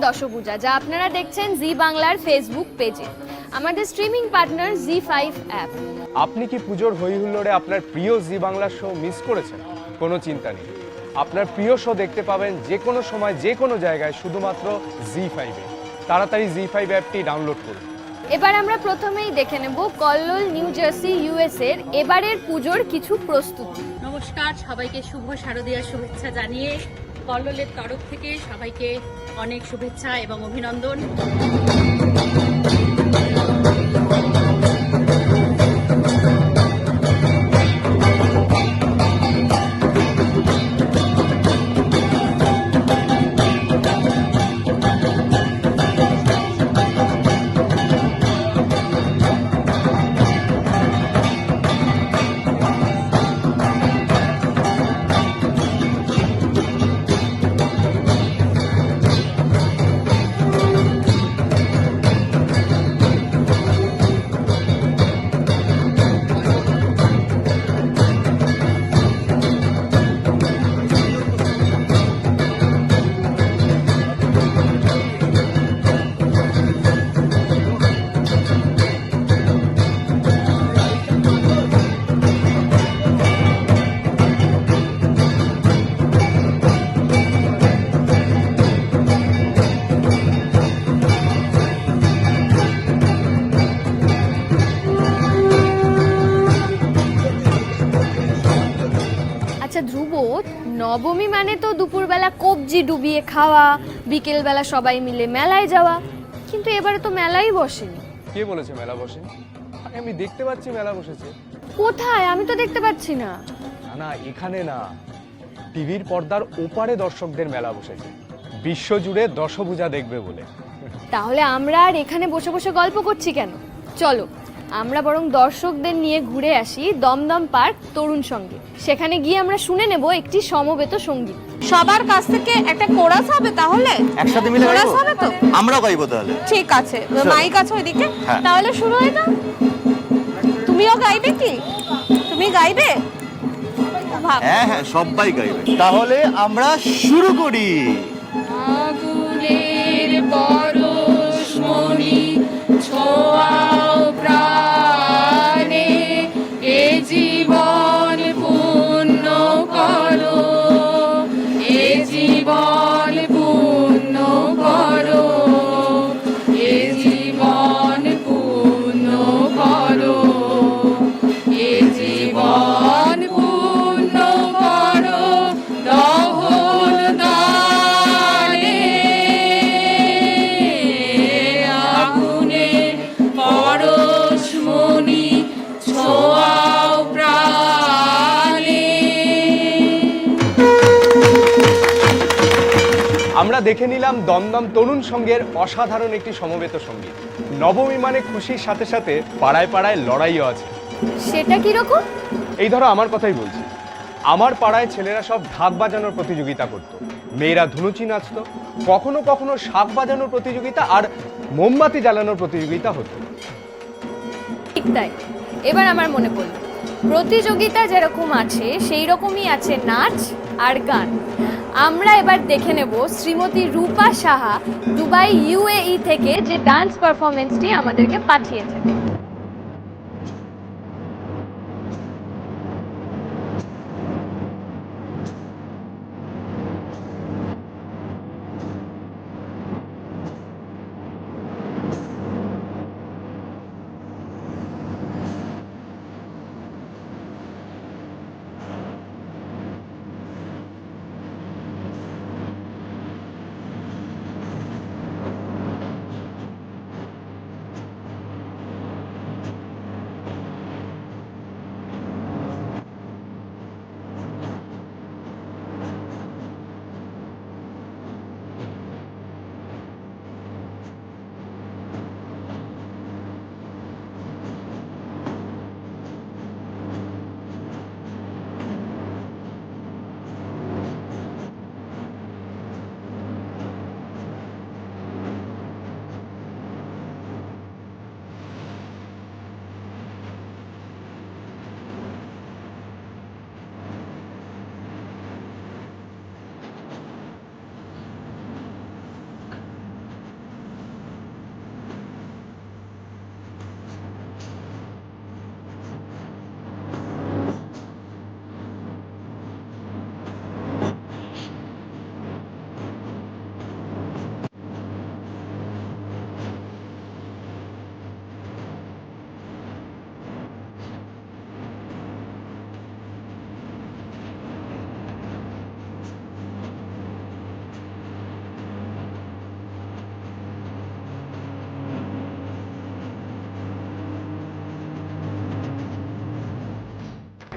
দশভুজা, যা আপনারা দেখছেন জি বাংলার ফেসবুক পেজে। আমাদের স্ট্রিমিং পার্টনার জি5 অ্যাপ। আপনি কি পুজোর হইহুল্লোড়ে আপনার প্রিয় জি বাংলার শো মিস করেছেন? কোনো চিন্তা নেই, আপনার প্রিয় শো দেখতে পাবেন যে কোনো সময় যে কোনো জায়গায় শুধুমাত্র জি5-এ। তাড়াতাড়ি জি5 অ্যাপটি ডাউনলোড করুন। এবার আমরা প্রথমেই দেখে নেব কল্লোল, নিউ জার্সি, ইউএসএর এবারের পুজোর কিছু প্রস্তুতি। নমস্কার, সবাইকে শুভ শারদীয়ার শুভেচ্ছা জানিয়ে কল্লোলের তরফ থেকে সবাইকে অনেক শুভেচ্ছা এবং অভিনন্দন। আচ্ছা ধ্রুব, নবমী মানে তো দুপুরবেলা কবজি ডুবিয়ে খাওয়া, বিকেলবেলা সবাই মিলে মেলায় যাওয়া, কিন্তু এবারে তো মেলাই বসেনি। কে বলেছে মেলা বসেনি? আমি দেখতে পাচ্ছি মেলা বসেছে। কোথায়? আমি তো দেখতে পাচ্ছি না। না না, এখানে না, টিভির পর্দার ওপারে দর্শকদের মেলা বসেছে, বিশ্বজুড়ে দশভুজা দেখবে বলে। তাহলে আমরা আর এখানে বসে বসে গল্প করছি কেন? চলো আমরা বরং দর্শকদের নিয়ে ঘুরে আসি দমদম পার্ক তরুণ সঙ্গে। সেখানে গিয়ে আমরা শুনে নেব একটি সমবেত সঙ্গীত। সবার কাছ থেকে একটা কোরাস হবে, তাহলে একসাথে মিলে কোরাস গাইবো? হবে তো? আমরাও গাইবো তাহলে। ঠিক আছে, মাইক আছে ওইদিকে। হ্যাঁ। তাহলে শুরু হয়ে যাও। তুমিও গাইবে কি? তুমি গাইবে? ভাব। হ্যাঁ হ্যাঁ, সবাই গাইবে। তাহলে আমরা শুরু করি। আগুনের পরশমণি ছোঁয়াও প্রাণে, এ জীবন পূর্ণ করো, এ জীবন পূর্ণ করো, এ জীবন পূর্ণ করো, এ জীবন পূর্ণ করো, দহন দানে আগুনে পরশমণি ছোঁয়াও প্রাণে। আমরা দেখে নিলাম দমদম তরুণ সংঘের অসাধারণ একটি সমবেত সঙ্গীত। নবমী মানে খুশির সাথে সাথে পাড়ায় পাড়ায় লড়াইও আছে। সেটা কিরকম? এই ধরো আমার কথাই বলছি, আমার পাড়ায় ছেলেরা সব ঢাক বাজানোর প্রতিযোগিতা করত, মেয়েরা ধুনুচি নাচতো, কখনো কখনো শাঁখ বাজানোর প্রতিযোগিতা আর মোমবাতি জ্বালানোর প্রতিযোগিতা হতো। ঠিক তাই। এবার আমার মনে পড়ল, প্রতিযোগিতা যেরকম আছে সেই রকমই আছে নাচ আর গান। আমরা এবার দেখে নেব শ্রীমতী রূপা সাহা দুবাই ইউএই থেকে যে ডান্স পারফরমেন্সটি আমাদেরকে পাঠিয়েছে।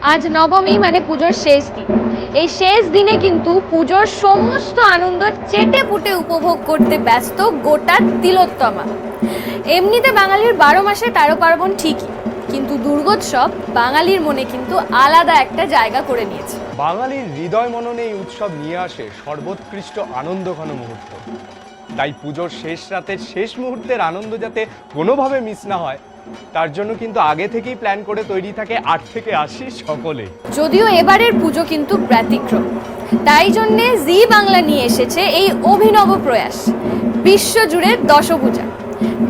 আজ নবমী মানে পুজোর শেষ দিন। এই শেষ দিনে কিন্তু পুজোর সমস্ত আনন্দ চেটে পুটে উপভোগ করতে ব্যস্ত গোটা তিলোত্তমা। এমনিতে বাঙালির 12 মাসে 13 পার্বণ ঠিকই, কিন্তু দুর্গোৎসব বাঙালির মনে কিন্তু আলাদা একটা জায়গা করে নিয়েছে। বাঙালির হৃদয় মননে এই উৎসব নিয়ে আসে সর্বোৎকৃষ্ট আনন্দঘন মুহূর্ত। তাই পুজোর শেষ রাতের শেষ মুহূর্তের আনন্দ যাতে কোনোভাবে মিস না হয়, তার জন্য কিন্তু আগে থেকেই প্ল্যান করে তৈরি থাকে 8 থেকে 80 সকলে। যদিও এবারের পুজো কিন্তু ব্যতিক্রম, তাই জন্যে জি বাংলা নিয়ে এসেছে এই অভিনব প্রয়াস বিশ্বজুড়ে দশভূজা,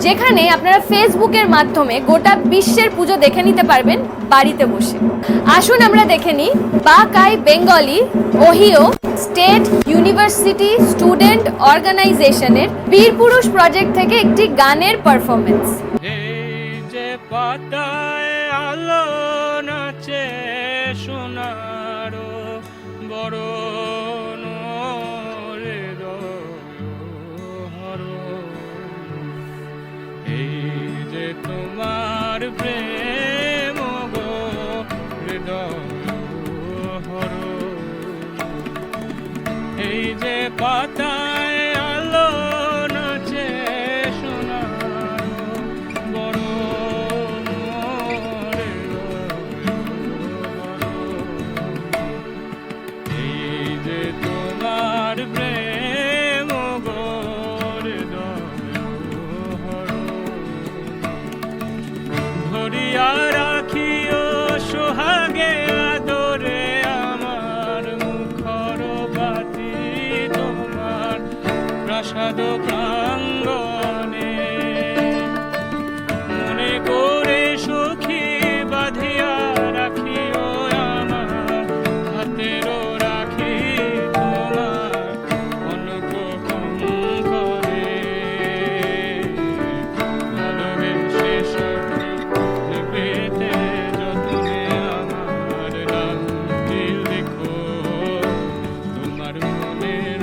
যেখানে আপনারা ফেসবুকের মাধ্যমে গোটা বিশ্বের পুজো দেখে নিতে পারবেন বাড়িতে বসে। আসুন আমরা দেখে নিই বাকাই Bengali Ohio state university student অর্গানাইজেশনের বীরপুরুষ প্রজেক্ট থেকে একটি গানের পারফরমেন্স। পাতায় আলো নাচে সোনার বরণ হর, এই যে তোমার প্রেম গো হৃদয় হর, এই যে পাতায় আলো নাচে সোনার বরণ এই যে তোমার প্রেম গো হৃদয় হর, ধরিয়া রাখিও সোহাগে আদরে আমার মুখর বাতি তোমার প্রাসাদ প্রাঙ্গণে, মনে করে সখী বাঁধিয়া রাখিও আমার হাতের রাখি তোমার অনক করে, ভালোবেসে সখী পেতে যতনে আমার নামটি লেখো তোমার মনের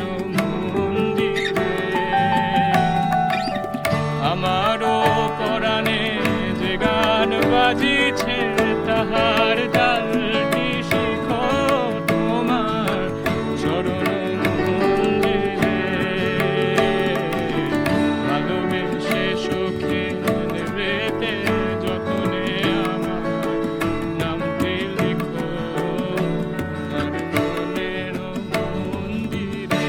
মন্দিরে, আমারও পরাণে যে গান বাজিছে তাহার ডালটি শিখো তোমার চরণ মন্দিরে, ভালোবেসে সখী নেবেতে যতনে আমার নামটি লিখো তোমার মনের মন্দিরে।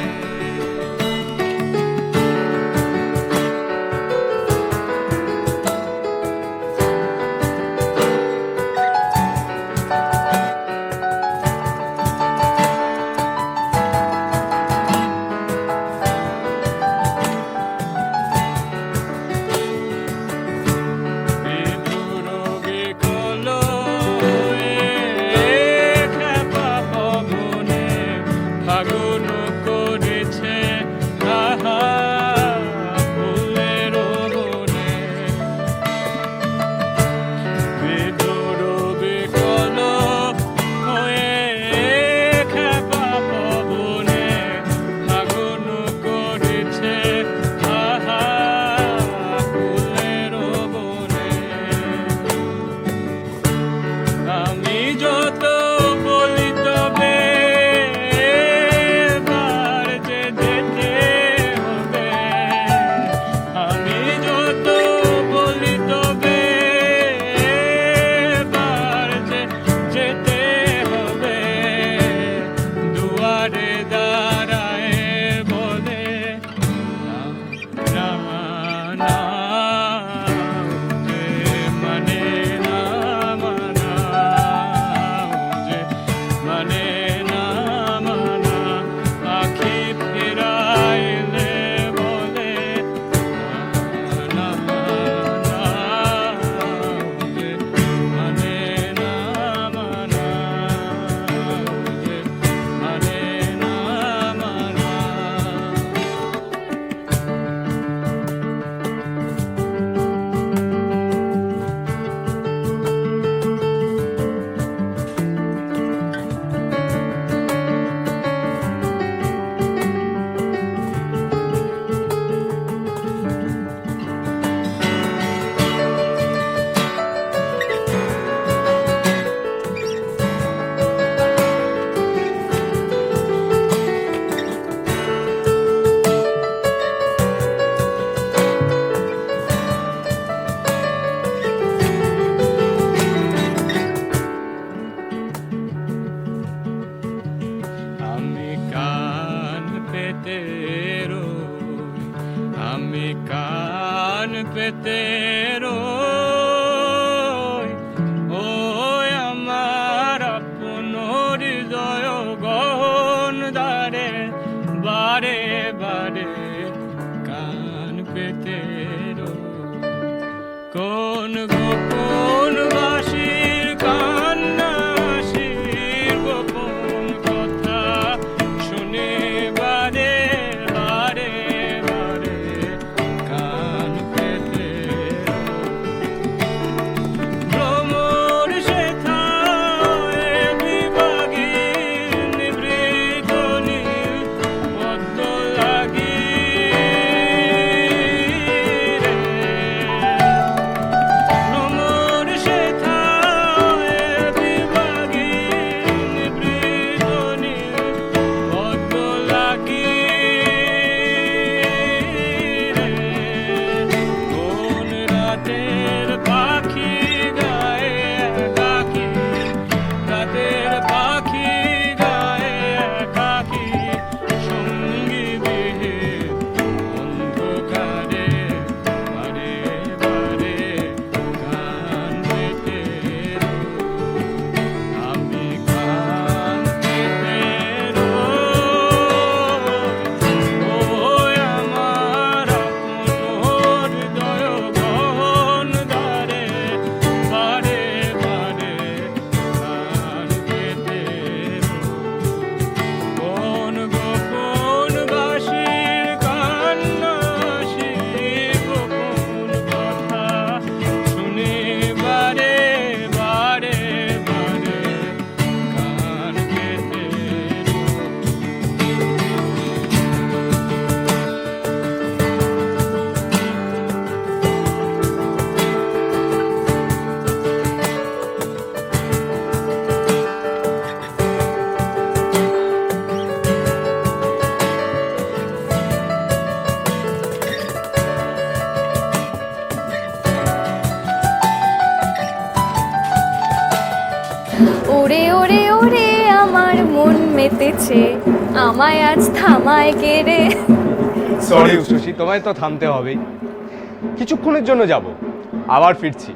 রই। ও আমার আপন হৃদয় গহন দ্বারে বারে বারে কান পেতে রই। কোন গোপন বাঁশির কান্না শির গোপন কথা শুনে বারে বারে বারে কান পেতে ভ্রমর শেখায় বিভাগীর নিভৃত নীল পদ্ম লাগি রে। ভ্রমর শেখায় বিভাগীর নিভৃত নীল পদ্ম লাগি রে। কোন রাতের পাখি গায়ে একাকী, রাতের পাখি গায়ে একাকী সঙ্গী বিহীন অন্ধকারে বারে বারে কান পেতে রই। আমি কান পেতে রই। ও আমার আপন হৃদয় গহন দ্বারে বারে বারে কান পেতে রই। কোন গোপন বাঁশির কান্না শির গোপন কথা শুনে বারে বারে বারে কান পেতে রই। ওরে ওরে ওরে আমার মন মেতেছে, আমায় আজ থামায় কে রে। সরি উশুশি, তোমায় তো থামতে হবেই। কিছুক্ষণের জন্য যাব, আবার ফিরছি।